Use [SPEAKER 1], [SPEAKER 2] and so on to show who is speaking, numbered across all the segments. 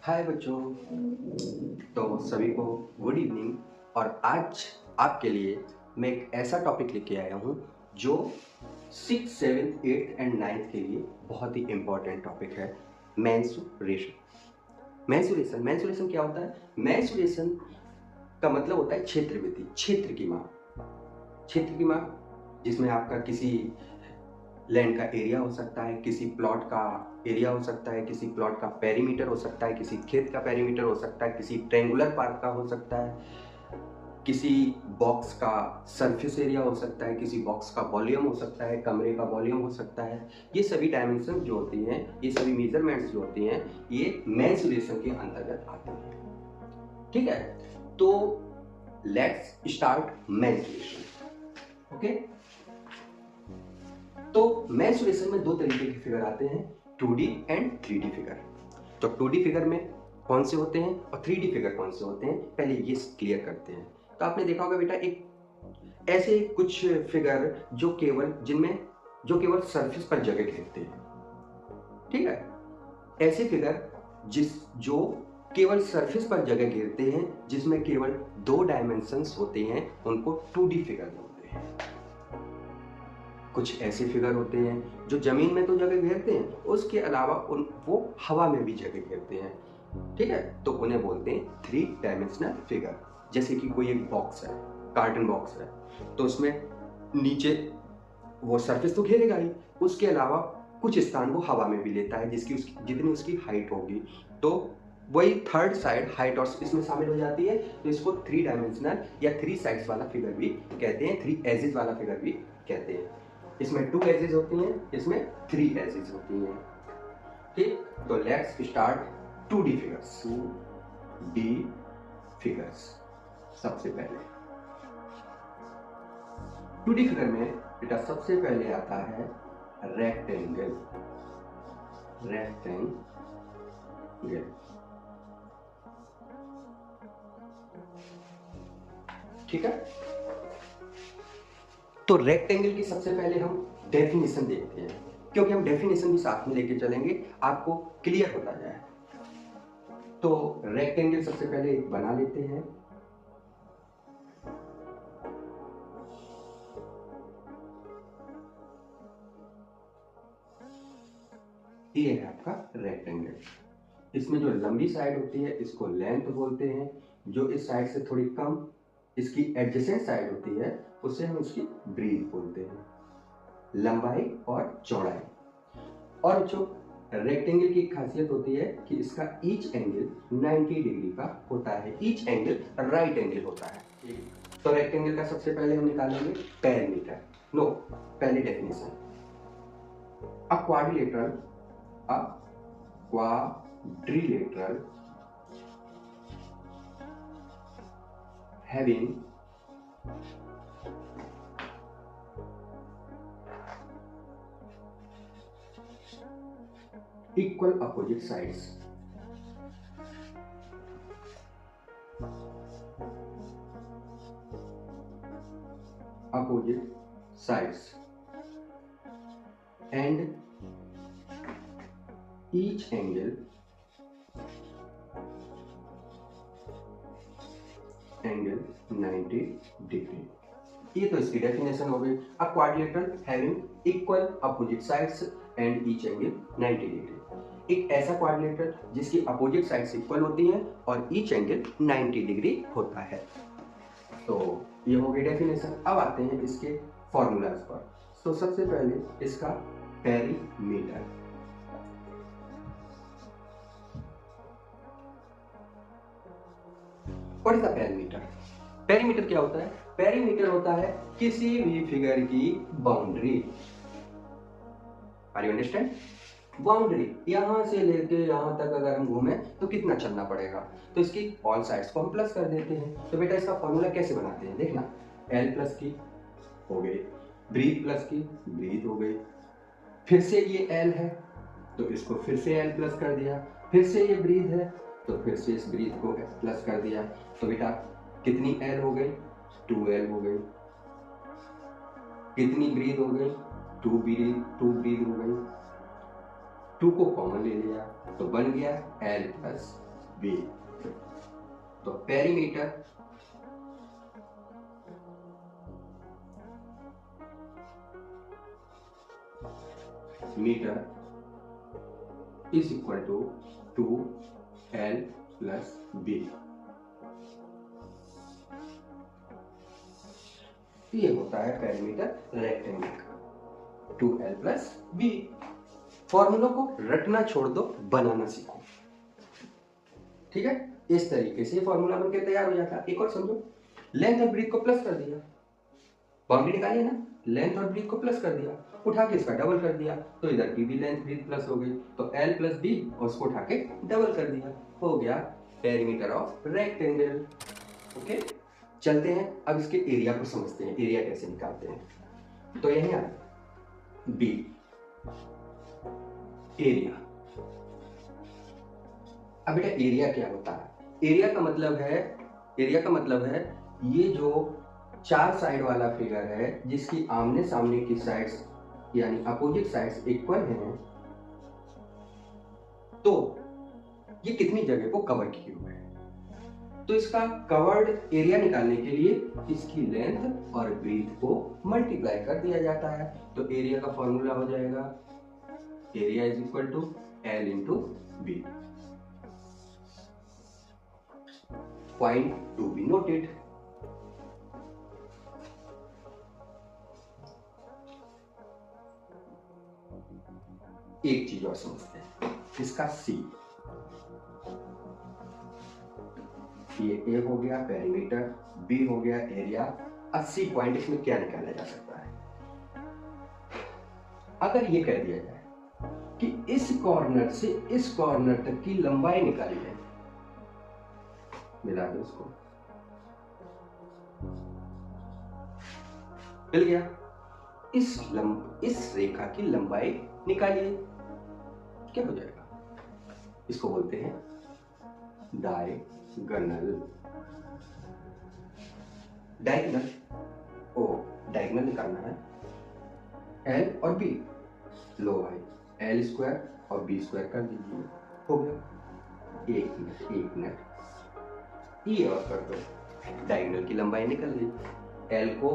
[SPEAKER 1] हाय बच्चों। तो सभी को गुड इवनिंग। और आज आपके लिए मैं एक ऐसा टॉपिक लेके आया हूँ जो 6, 7, 8 एंड 9 के लिए बहुत ही इम्पोर्टेंट टॉपिक है। मेंस्ट्रुएशन। मेंस्ट्रुएशन क्या होता है? मेंस्ट्रुएशन का मतलब होता है क्षेत्रविधि, क्षेत्र की माप। क्षेत्र की माप जिसमें आपका किसी लैंड का एरिया हो सकता है, किसी प्लॉट का एरिया हो सकता है, किसी प्लॉट का पेरीमीटर हो सकता है, किसी खेत का पेरीमीटर हो सकता है, किसी ट्रेंगुलर पार्क का हो सकता है, किसी बॉक्स का सरफेस एरिया हो सकता है, किसी बॉक्स का वॉल्यूम हो सकता है, कमरे का वॉल्यूम हो सकता है। ये सभी डायमेंशन जो होती हैं, ये सभी मेजरमेंट्स जो होती हैं, ये मेंस्ट्रुएशन के अंतर्गत आते हैं। ठीक है, तो लेट्स स्टार्ट मेंस्ट्रुएशन। ओके, तो मेंस्ट्रुएशन में दो तरीके के फिगर आते हैं, 2D एंड 3D फिगर। तो 2D फिगर में कौन से होते हैं और 3D फिगर कौन से होते हैं, पहले ये क्लियर करते हैं। तो आपने देखा होगा बेटा, एक ऐसे कुछ फिगर जो केवल सरफेस पर जगह घेरते हैं। ठीक है, ऐसे फिगर जो केवल सरफेस पर जगह घेरते हैं, जिसमें केवल 2 डायमेंशंस होते हैं, उनको 2D फिगर बोलते हैं। कुछ ऐसे फिगर होते हैं जो जमीन में तो जगह घेरते हैं, उसके अलावा वो हवा में भी जगह घेरते हैं। ठीक है, तो उन्हें बोलते हैं 3 डायमेंशनल फिगर। जैसे कि कोई एक बॉक्स है, कार्टन बॉक्स है, तो उसमें नीचे वो सरफेस तो घेरेगा ही, उसके अलावा कुछ स्थान वो हवा में भी लेता है, जितनी उसकी हाइट होगी, तो वही थर्ड साइड हाइट और इसमें शामिल हो जाती है। तो इसको 3 डायमेंशनल या 3 साइड्स वाला फिगर भी कहते हैं, 3 एजेस वाला फिगर भी कहते हैं। इसमें 2 एजेस होती हैं, इसमें 3 एजेस होती हैं। ठीक, तो let's start 2D figures. 2D figures सबसे पहले 2D फिगर में बेटा सबसे पहले आता है रेक्टेंगल। ठीक है, तो रेक्टेंगल की सबसे पहले हम डेफिनेशन देखते हैं, क्योंकि हम डेफिनेशन भी साथ में लेके चलेंगे, आपको क्लियर होता जाए। तो रेक्टेंगल सबसे पहले बना लेते हैं। ये है आपका रेक्टेंगल। इसमें जो लंबी साइड होती है इसको लेंथ बोलते हैं, जो इस साइड से थोड़ी कम इसकी एडजेसेंट साइड होती है उसे हम इसकी ब्रीथ बोलते हैं, लंबाई और चौड़ाई। और जो रेक्टेंगल की खासियत होती है कि इसका ईच एंगल 90 डिग्री का होता है, ईच एंगल राइट एंगल होता है। तो रेक्टेंगल का सबसे पहले हम निकालेंगे पेरीमीटर। नो, पहले definition, a quadrilateral having equal opposite sides. And each angle 90 degree. ये तो इसकी डेफिनेशन हो गई। अ quadrilateral having equal opposite sides and each angle 90 degree. एक ऐसा क्वाड्रिलेटरल जिसकी अपोजिट साइड्स इक्वल होती हैं और ईच एंगल 90 डिग्री होता है। तो ये हो गई डेफिनेशन। अब आते हैं इसके फॉर्मूलाज पर। तो सबसे पहले इसका perimeter. What is the perimeter? Perimeter क्या होता है? पेरीमीटर होता है किसी भी फिगर की boundary. Are you understand? Boundary, यहां से लेके यहां तक अगर हम घूमें तो कितना चलना पड़ेगा, तो इसकी ऑल साइड्स को हम प्लस कर देते हैं। तो बेटा इसका फॉर्मूला कैसे बनाते हैं, देखना, एल प्लस की हो गई, ब्रीथ प्लस की ब्रीथ हो गई, फिर से ये एल है तो इसको फिर से एल प्लस कर दिया, फिर से ये ब्रीथ है तो फिर से इस ब्रीथ को प्लस कर दिया। तो बेटा कितनी एल हो गई? 2L हो गई। कितनी ब्रीथ हो गई? 2 ब्रीथ हो गई। 2 को कॉमन ले लिया तो बन गया L प्लस बी। तो perimeter meter is equal to 2L plus B. ये होता है पेरीमीटर रेक्टेंगल का 2L प्लस बी। फॉर्मूलों को रटना छोड़ दो, बनाना सीखो। ठीक है, इस तरीके से फॉर्मूला बनकर तैयार हो जाता है। एक और समझो, लेंथ और ब्रीथ को प्लस कर दिया, बाउंड्री निकालिए ना, लेंथ और ब्रीथ को प्लस कर दिया, उठा के इसका डबल कर दिया, तो इधर की भी लेंथ ब्रीथ प्लस हो गई, तो L प्लस बी और उसको उठा के डबल कर दिया, हो गया पेरीमीटर ऑफ रेक्टेंगल। ओके, चलते हैं अब इसके एरिया को समझते हैं, एरिया कैसे निकालते हैं। तो यही आ बी एरिया। अब बेटा एरिया क्या होता है? एरिया का मतलब है ये जो चार साइड वाला फिगर है जिसकी आमने सामने की साइड्स यानी अपोजिट साइड्स इक्वल हैं, तो ये कितनी जगह को कवर किए हुए हैं। तो इसका कवर्ड एरिया निकालने के लिए इसकी लेंथ और ब्रीथ को मल्टीप्लाई कर दिया जाता है। तो एरिया का फॉर्मूला हो जाएगा area is equal to L into B. Point to be noted. एक चीज और समझते हैं, इसका सी, ये ए हो गया पेरीमीटर, बी हो गया एरिया, 80 पॉइंट इसमें क्या निकाला जा सकता है? अगर ये कह दिया जाए कि इस कॉर्नर से इस कॉर्नर तक की लंबाई निकाली है, मिला दो इसको, मिल गया। इस रेखा की लंबाई निकालिए, क्या हो जाएगा? इसको बोलते हैं डायगोनल। डायगोनल निकालना है, L और B, लो भाई L स्क्वायर और B स्क्वायर कर दीजिए, हो गया। एक मिनट ये और कर दो, डायगोनल की लंबाई निकल गई। L को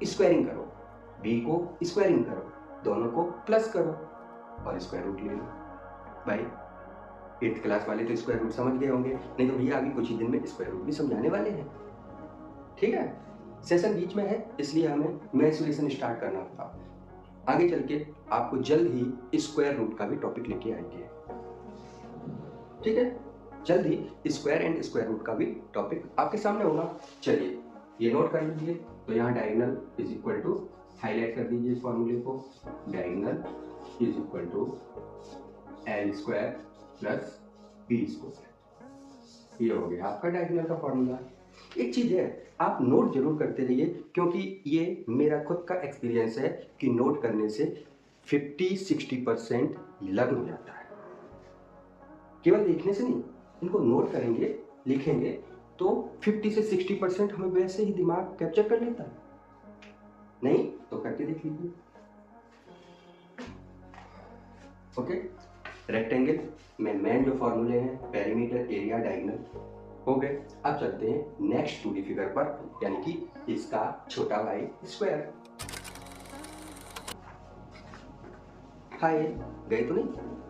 [SPEAKER 1] स्क्वायरिंग करो, B को स्क्वायरिंग करो, दोनों को प्लस करो और स्क्वायर रूट ले लो। भाई 8th क्लास वाले तो स्क्वायर रूट समझ गए होंगे, नहीं तो भैया अभी कुछ ही दिन में स्क्वायर रूट भी समझाने वाले हैं। ठीक है, सेशन बीच में है इसलिए हमें मैथ्स स्टार्ट करना था। आगे चल के आपको जल्द ही स्क्वायर रूट का भी टॉपिक लेके आएंगे। ठीक है, जल्द ही स्क्वायर एंड स्क्वायर रूट का भी टॉपिक आपके सामने होगा। चलिए ये नोट कर लीजिए। तो यहाँ diagonal is equal to, highlight कर दीजिए इस फॉर्मूले को, diagonal is equal to L square plus B square. ये हो गया आपका डायगोनल का फॉर्मूला। एक चीज है, आप नोट जरूर करते रहिए, क्योंकि ये मेरा खुद का एक्सपीरियंस है कि नोट करने से 50-60% लर्न हो जाता है। केवल देखने से नहीं, इनको नोट करेंगे, लिखेंगे तो 50 से 60% हमें वैसे ही दिमाग कैप्चर कर लेता है। नहीं तो करके देख लीजिए। ओके, रेक्टेंगल में मेन जो फॉर्मूले हैं पेरीमीटर, एरिया, डायगोनल हो गए। अब चलते हैं नेक्स्ट 2D फिगर पर, यानी कि इसका छोटा भाई स्क्वायर। हाय गए तो नहीं?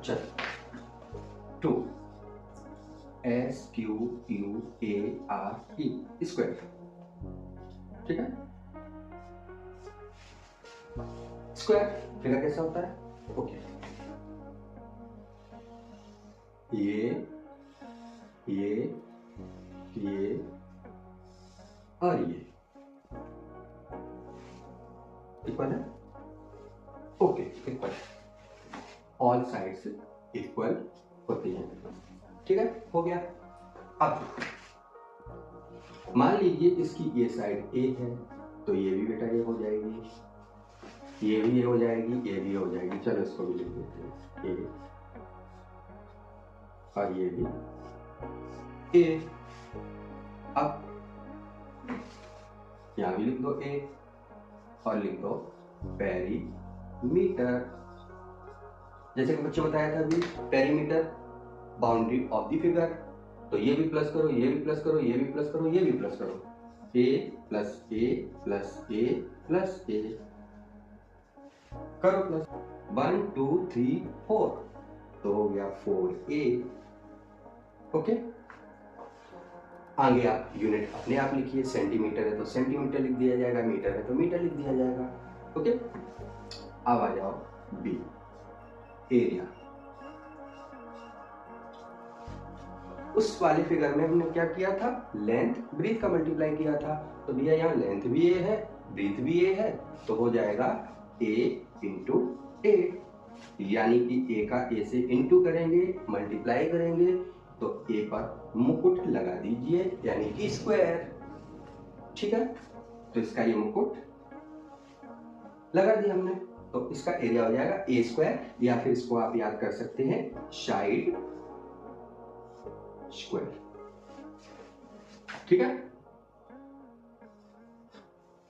[SPEAKER 1] चल 2 SQUARE स्क्वायर। ठीक है, स्क्वायर फिगर कैसा होता है? ओके, ये और ये इक्वल है। Okay, equal, all sides equal होती हैं। ठीक है, हो गया। अब मान लीजिए इसकी ये साइड ए है, तो ये भी बेटा ये हो जाएगी, ये भी ये हो जाएगी, ये भी हो जाएगी। चलो इसको भी लिख देते हैं, ए और ये भी ए। अब यहां भी लिख दो ए और लिख दो पेरीमीटर। जैसे कि बच्चों बताया था अभी, perimeter boundary of the figure, तो ये भी प्लस करो, ये भी प्लस करो, ये भी प्लस करो, ये भी प्लस करो, a plus A plus A plus A, करो प्लस, 1 2 3 4, तो हो गया 4a। ओके, आगे आप यूनिट अपने आप लिखिए, सेंटीमीटर है तो सेंटीमीटर लिख दिया जाएगा, मीटर है तो मीटर लिख दिया जाएगा। ओके, अब आ जाओ बी, एरिया। उस वाले फिगर में हमने क्या किया था, लेंथ ब्रीथ का मल्टीप्लाई किया था, तो भैया यहाँ लेंथ भी ए है, ब्रीथ भी ए है, तो हो जाएगा a इंटू ए, यानी कि a का a से इंटू करेंगे, मल्टीप्लाई करेंगे, तो a पर मुकुट लगा दीजिए, यानी कि स्क्वायर। ठीक है, तो इसका ये मुकुट लगा दिया हमने, तो इसका एरिया हो जाएगा a स्क्वायर, या फिर इसको आप याद कर सकते हैं साइड स्क्वायर। ठीक है,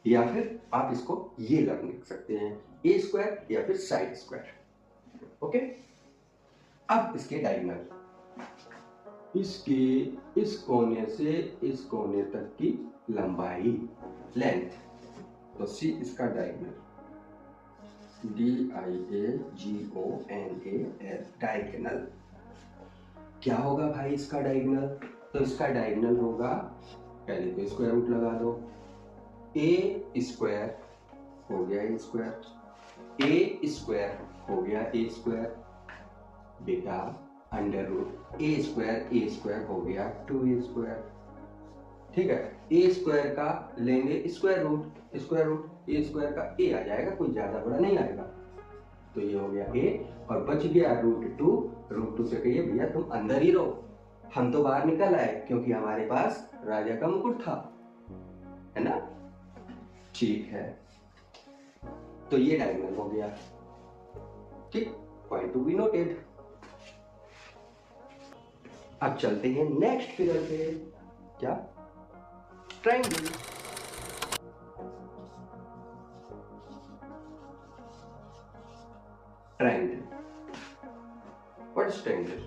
[SPEAKER 1] या फिर आप इसको ये लिख सकते हैं a स्क्वायर या फिर साइड स्क्वायर। ओके, अब इसके डायगोनल, इसके इस कोने से इस कोने तक की लंबाई, लेंथ, तो सी इसका डायगोनल, DIAGONAL, डायगोनल। क्या होगा भाई इसका डायगोनल, तो इसका डायगोनल होगा, पहले तो स्क्वायर रूट लगा दो, a स्क्वायर हो गया a स्क्वायर, a स्क्वायर हो गया a स्क्वायर, बेटा अंडर रूट a स्क्वायर हो गया 2a स्क्वायर। ठीक है, a स्क्वायर का लेंगे स्क्वायर रूट a स्क्वायर का a आ जाएगा, कोई ज्यादा बड़ा नहीं आएगा, तो ये हो गया a, और बच गया रूट टू से कहिए भैया तुम अंदर ही रहो, हम तो बाहर निकल आए क्योंकि हमारे पास राजा का मुकुट था, है ना। ठीक है, तो ये डायगोनल हो गया। ठीक, पॉइंट टू बी नोटेड। अब चलते हैं नेक्स्ट फिगर पे, क्या, triangle. Triangle, what is triangle?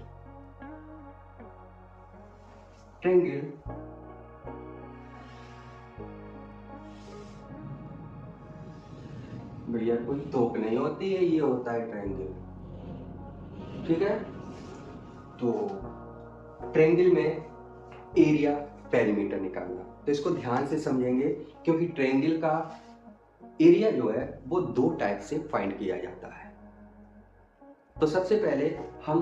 [SPEAKER 1] Triangle भैया कोई तोक नहीं होती है, ये होता है ट्रायंगल। ठीक है, तो ट्रायंगल में एरिया पेरीमीटर निकालना, तो इसको ध्यान से समझेंगे, क्योंकि ट्रायंगल का एरिया जो है वो दो टाइप से फाइंड किया जाता है। तो सबसे पहले हम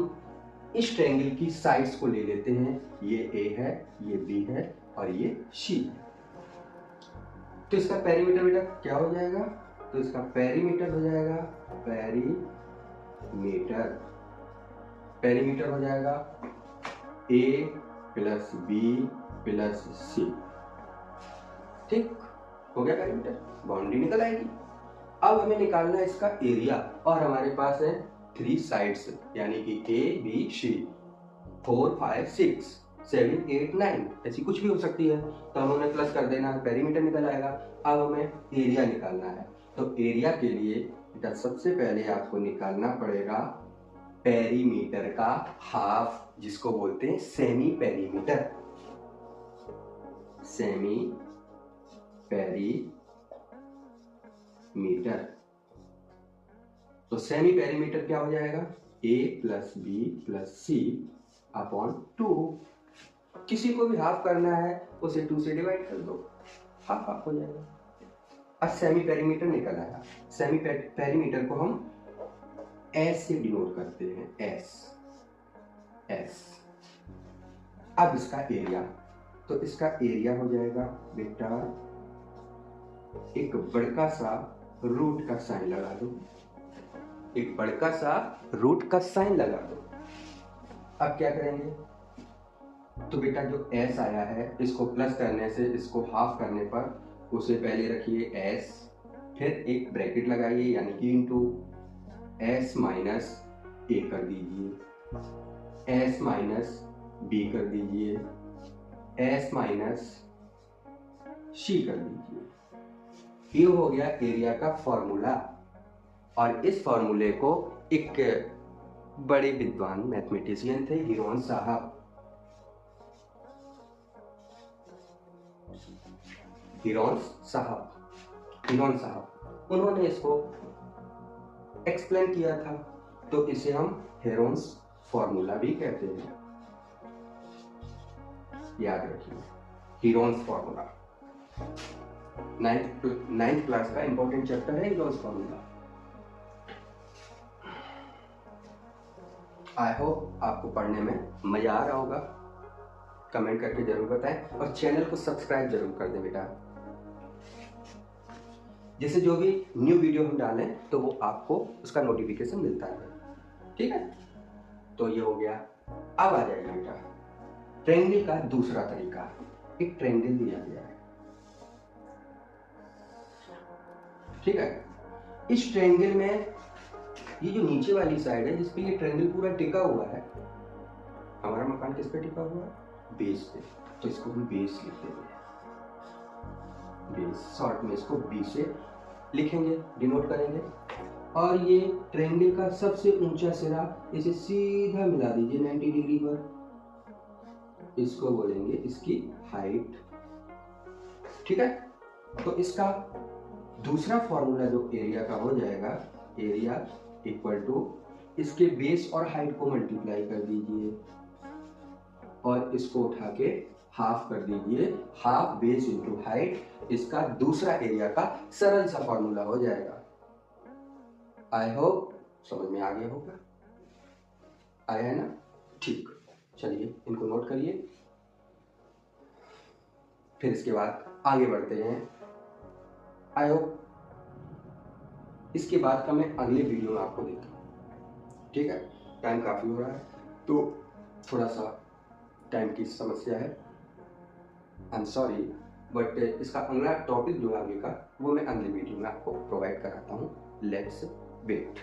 [SPEAKER 1] इस ट्रायंगल की साइड्स को ले लेते हैं, ये A है, ये B है और ये C है। तो इसका पेरीमीटर बेटा क्या हो जाएगा, तो इसका पेरीमीटर हो जाएगा, पेरीमीटर हो जाएगा A plus B plus C। ठीक हो गया पेरीमीटर, बाउंड्री निकल आएगी। अब हमें निकालना है इसका एरिया, और हमारे पास है 3 साइड्स, यानी कि A B C, 4 5 6 7 8 9, ऐसी कुछ भी हो सकती है, तो हम उन्हें प्लस कर देना है, पेरीमीटर निकल आएगा। अब हमें एरिया निकालना है, तो एरिया के लिए बेटा सबसे पहले आपको निकालना पड़ेगा पेरीमीटर का हाफ, जिसको बोलते हैं सेमी पेरीमीटर। सेमी पेरीमीटर, तो सेमी पेरीमीटर क्या हो जाएगा, A plus B plus C upon 2। किसी को भी हाफ करना है उसे 2 से डिवाइड कर दो, हाफ हो जाएगा। अब सेमी पेरीमीटर निकल आया, सेमी पेरीमीटर को हम एस से डिनोट करते हैं, एस। अब इसका एरिया, तो इसका एरिया हो जाएगा बेटा, एक बड़का सा रूट का साइन लगा दो, एक बड़का सा रूट का साइन लगा दो। अब क्या करेंगे, तो बेटा जो एस आया है इसको प्लस करने से, इसको हाफ करने पर उसे पहले रखिए एस, फिर एक ब्रैकेट लगाइए, यानी कि इंटू एस माइनस ए कर दीजिए, एस माइनस बी कर दीजिए, एस माइनस सी कर दीजिए। ये हो गया एरिया का फॉर्मूला, और इस फॉर्मूले को एक बड़े विद्वान मैथमेटिशियन थे, हिरोन साहब, हिरोन साहब उन्होंने इसको एक्सप्लेन किया था, तो इसे हम हेरोन्स फॉर्मूला भी कहते हैं। याद रखिए, हिरोन्स फॉर्मूला नाइन्थ क्लास का इंपॉर्टेंट चैप्टर है हिरोन्स फॉर्मूला। आई होप आपको पढ़ने में मजा आ रहा होगा। कमेंट करके जरूर बताएं और चैनल को सब्सक्राइब जरूर कर दें बेटा, जिससे जो भी न्यू वीडियो हम डालें तो वो आपको उसका नोटिफिकेशन मिलता है। ठीक है, तो ये हो गया। अब आ जाएगा बेटा ट्रायंगल का दूसरा तरीका। एक ट्रायंगल दिया गया है, ठीक है। इस ट्रायंगल में ये जो नीचे वाली साइड है जिसपे ये ट्रायंगल पूरा टिका हुआ है, हमारा मकान किस पे टिका हुआ है? बेस पे। तो इसको हम बेस लिख देंगे, बेस। शॉर्ट में इसको बी से लिखेंगे, डिनोट करेंगे। और ये ट्रायंगल का सबसे ऊंचा सिरा, इसे सीधा मिला दीजिए 90 डिग्री पर। इसको बोलेंगे इसकी हाइट, ठीक है। तो इसका दूसरा फॉर्मूला जो एरिया का हो जाएगा, एरिया इक्वल टू इसके बेस और हाइट को मल्टीप्लाई कर दीजिए और इसको उठा के हाफ कर दीजिए। हाफ बेस इंटू हाइट इसका दूसरा एरिया का सरल सा फॉर्मूला हो जाएगा। आई होप समझ में आ गया होगा। आया है ना? ठीक, चलिए इनको नोट करिए, फिर इसके बाद आगे बढ़ते हैं। आई होप इसके बाद का मैं अगले वीडियो में आपको देता हूँ, ठीक है। टाइम काफ़ी हो रहा है तो थोड़ा सा टाइम की समस्या है, आई एम सॉरी, बट इसका अगला टॉपिक जो है आगे का वो मैं अगले वीडियो में आपको प्रोवाइड कराता हूँ। Let's wait.